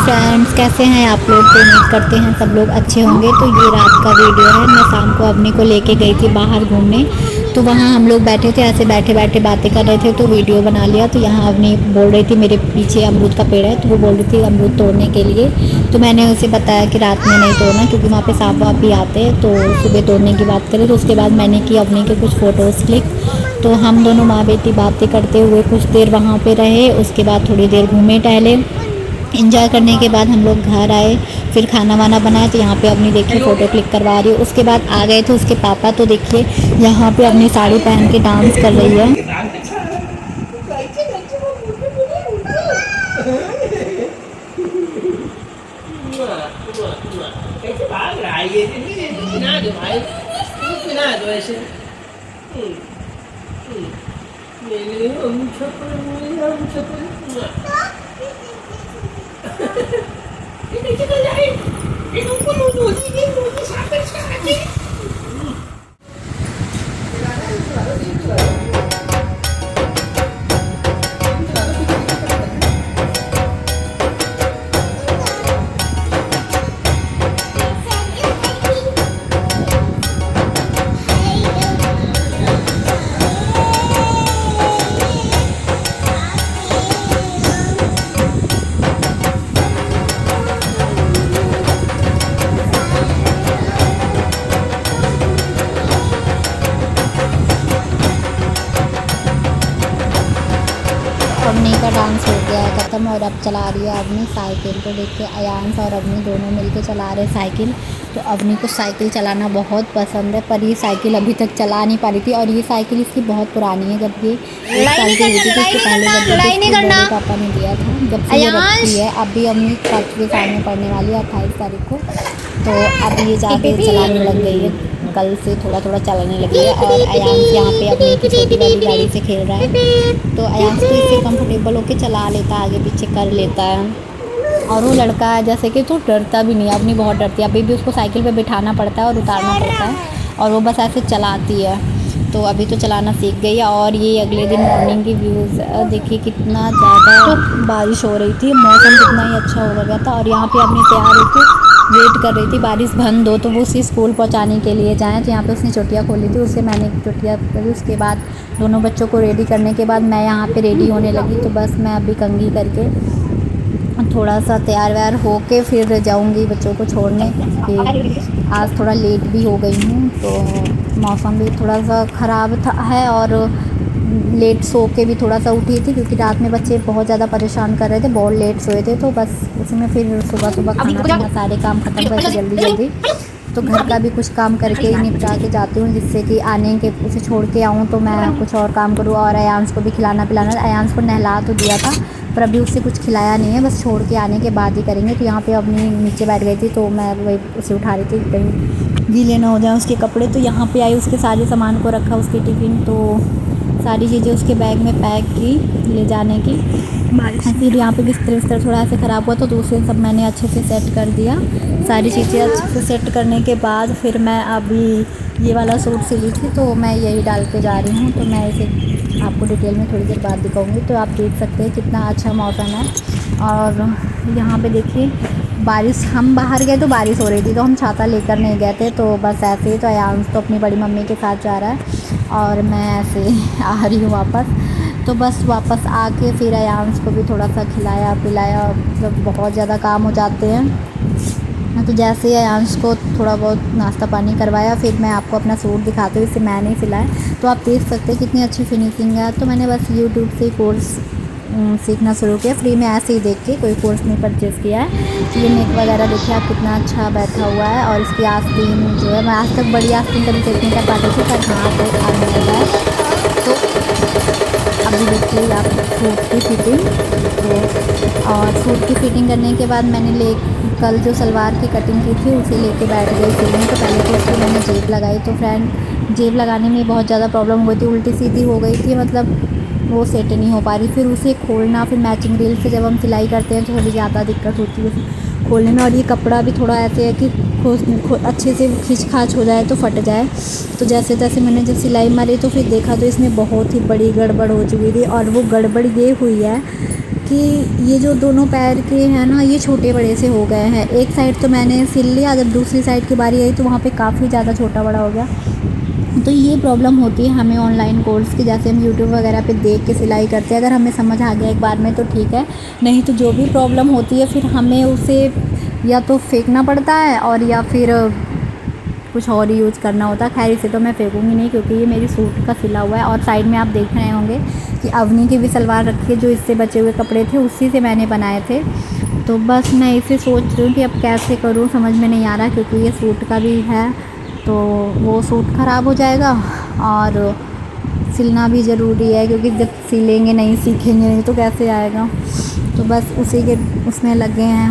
Friends, कैसे हैं आप लोग? तो उम्मीद करते हैं सब लोग अच्छे होंगे। तो ये रात का वीडियो है। मैं शाम को अपने को लेके गई थी बाहर घूमने, तो वहाँ हम लोग बैठे थे, ऐसे बैठे बैठे बातें कर रहे थे तो वीडियो बना लिया। तो यहाँ अवनी बोल रही थी, मेरे पीछे अमरूद का पेड़ है, तो वो बोल रही थी अमरूद तोड़ने के लिए। तो मैंने उसे बताया कि रात में नहीं तोड़ना, क्योंकि वहाँ पे सांप वाप भी आते हैं, तो सुबह तोड़ने की बात करें। तो उसके बाद मैंने की अवनी के कुछ फ़ोटोज़ क्लिक। तो हम दोनों माँ बेटी बातें करते हुए कुछ देर वहाँ पे रहे। उसके बाद थोड़ी देर घूमे टहले, इंजॉय करने के बाद हम लोग घर आए, फिर खाना वाना बनाए। तो यहाँ पे अपनी देखिए फ़ोटो क्लिक करवा रही है। उसके बाद आ गए थे उसके पापा, तो देखिए यहाँ पे अपनी साड़ी पहन के डांस कर रही है। अवनी का डांस हो गया है ख़त्म, और अब चला रही है अवनी साइकिल। तो देखिए अयांश और अवनी दोनों मिलके चला रहे साइकिल। तो अवनी को साइकिल चलाना बहुत पसंद है, पर ये साइकिल अभी तक चला नहीं पा रही थी। और ये साइकिल इसकी बहुत पुरानी है, जब ये 1 साल की हुई थी तो इसके पहले जब पापा ने दिया था, जब से ये रखी है। अभी अवनी 5वीं साल में पढ़ने वाली है 28 तारीख को। तो अब ये ज़्यादा चलाने लग गई है, कल से थोड़ा थोड़ा चलाने लगी है। और अयांश यहाँ पे अपनी की छोटी वाली गाड़ी से खेल रहा है। तो अयांश तो इससे कंफर्टेबल होके चला लेता है, आगे पीछे कर लेता है। और वो लड़का है जैसे कि तो डरता भी नहीं है, अपनी बहुत डरती है। अभी भी उसको साइकिल पे बिठाना पड़ता है और उतारना पड़ता है, और वो बस ऐसे चलाती है। तो अभी तो चलाना सीख गई है। और ये अगले दिन मॉर्निंग की व्यूज़ देखिए, कितना ज़्यादा बारिश हो रही थी, मौसम कितना ही अच्छा हो गया था। और यहाँ पे अपनी तैयार होकर वेट कर रही थी बारिश बंद हो तो वो उसी स्कूल पहुंचाने के लिए जाएं। तो यहाँ पे उसने चुटिया खोली थी, उससे मैंने चुटिया करी। उसके बाद दोनों बच्चों को रेडी करने के बाद मैं यहाँ पे रेडी होने लगी। तो बस मैं अभी कंघी करके थोड़ा सा तैयार व्यार हो के फिर जाऊँगी बच्चों को छोड़ने, कि आज थोड़ा लेट भी हो गई हूँ। तो मौसम भी थोड़ा सा ख़राब था है, और लेट सो के भी थोड़ा सा उठी थी, क्योंकि रात में बच्चे बहुत ज़्यादा परेशान कर रहे थे, बहुत लेट सोए थे। तो बस उसमें फिर सुबह सुबह खाना पीना सारे काम ख़त्म करके जल्दी जल्दी तो घर का भी कुछ काम करके ही निपटा के जाती हूँ, जिससे कि आने के उसे छोड़ के आऊँ तो मैं कुछ और काम करूँ। और अयांश को भी खिलाना पिलाना, अयांश को नहला तो दिया था पर अभी उससे कुछ खिलाया नहीं है, बस छोड़ के आने के बाद ही करेंगे। तो यहाँ पे अपनी नीचे बैठ गई थी, तो मैं वही उसे उठा रही थी कहीं गीले ना हो जाए उसके कपड़े। तो यहाँ पे आई, उसके सारे सामान को रखा, उसके टिफ़िन, तो सारी चीज़ें उसके बैग में पैक की ले जाने की। फिर यहाँ पे बिस्तर थोड़ा ऐसे ख़राब हुआ तो उसे सब मैंने अच्छे से सेट कर दिया। सारी चीज़ें अच्छे से सेट करने के बाद फिर मैं अभी ये वाला सूट सिली थी, तो मैं यही डाल के जा रही हूँ। तो मैं इसे आपको डिटेल में थोड़ी देर बाद दिखाऊंगी। तो आप देख सकते हैं कितना अच्छा मौसम है। और यहाँ पे देखिए बारिश, हम बाहर गए तो बारिश हो रही थी, तो हम छाता लेकर नहीं गए थे, तो बस ऐसे ही। तो अयांश तो अपनी बड़ी मम्मी के साथ जा रहा है और मैं ऐसे आ रही हूँ वापस। तो बस वापस आके फिर अयांश को भी थोड़ा सा खिलाया पिलाया, जब बहुत ज़्यादा काम हो जाते हैं। तो जैसे ही अयांश को थोड़ा बहुत नाश्ता पानी करवाया, फिर मैं आपको अपना सूट दिखाती हूँ, इसे मैंने सिलाया। तो आप देख सकते हैं कितनी अच्छी फिनिशिंग है। तो मैंने बस यूट्यूब से कोर्स सीखना शुरू किया, फ्री में ऐसे ही देख के, कोई कोर्स नहीं परचेज़ किया है। तो ये नेक वगैरह देखिए आप कितना अच्छा बैठा हुआ है। और इसकी आस्तीन जो है, मैं आज तक बड़ी आस्तीन कभी सेट नहीं कर पाती थी, पर हाँ तो आने लगा है। तो अभी देखिए आप सूट की फिटिंग, तो और सूट की फिटिंग करने के बाद मैंने कल जो सलवार की कटिंग की थी उसे लेके बैठ गई सिलने। तो पहले तो उसको मैंने जेब लगाई, तो फ्रेंड जेब लगाने में बहुत ज़्यादा प्रॉब्लम हो गई थी, उल्टी सीधी हो गई थी, मतलब वो सेट नहीं हो पा रही। फिर उसे खोलना, फिर मैचिंग रील से जब हम सिलाई करते हैं तो थोड़ी ज़्यादा दिक्कत होती है खोलने में। और ये कपड़ा भी थोड़ा ऐसे है कि अच्छे से खींच खाच हो जाए तो फट जाए। तो जैसे तैसे मैंने जब सिलाई मारी तो फिर देखा तो इसमें बहुत ही बड़ी गड़बड़ हो चुकी थी। और वो गड़बड़ ये हुई है कि ये जो दोनों पैर के हैं ना, ये छोटे बड़े से हो गए हैं। एक साइड तो मैंने सिल लिया, जब दूसरी साइड की बारी आई तो वहाँ पे काफ़ी ज़्यादा छोटा बड़ा हो गया। तो ये प्रॉब्लम होती है हमें ऑनलाइन कोर्स की, जैसे हम यूट्यूब वगैरह पे देख के सिलाई करते हैं। अगर हमें समझ आ गया एक बार में तो ठीक है, नहीं तो जो भी प्रॉब्लम होती है फिर हमें उसे या तो फेंकना पड़ता है और या फिर कुछ और ही यूज़ करना होता है। खैर इसे तो मैं फेंकूँगी नहीं क्योंकि ये मेरी सूट का सिला हुआ है। और साइड में आप देख रहे होंगे कि अवनी की भी सलवार रखी है, जो इससे बचे हुए कपड़े थे उसी से मैंने बनाए थे। तो बस मैं इसे सोच रही हूँ कि अब कैसे करूँ, समझ में नहीं आ रहा, क्योंकि ये सूट का भी है तो वो सूट ख़राब हो जाएगा और सिलना भी ज़रूरी है, क्योंकि जब सिलेंगे नहीं, सीखेंगे नहीं तो कैसे आएगा। तो बस उसी के उसमें लगे हैं।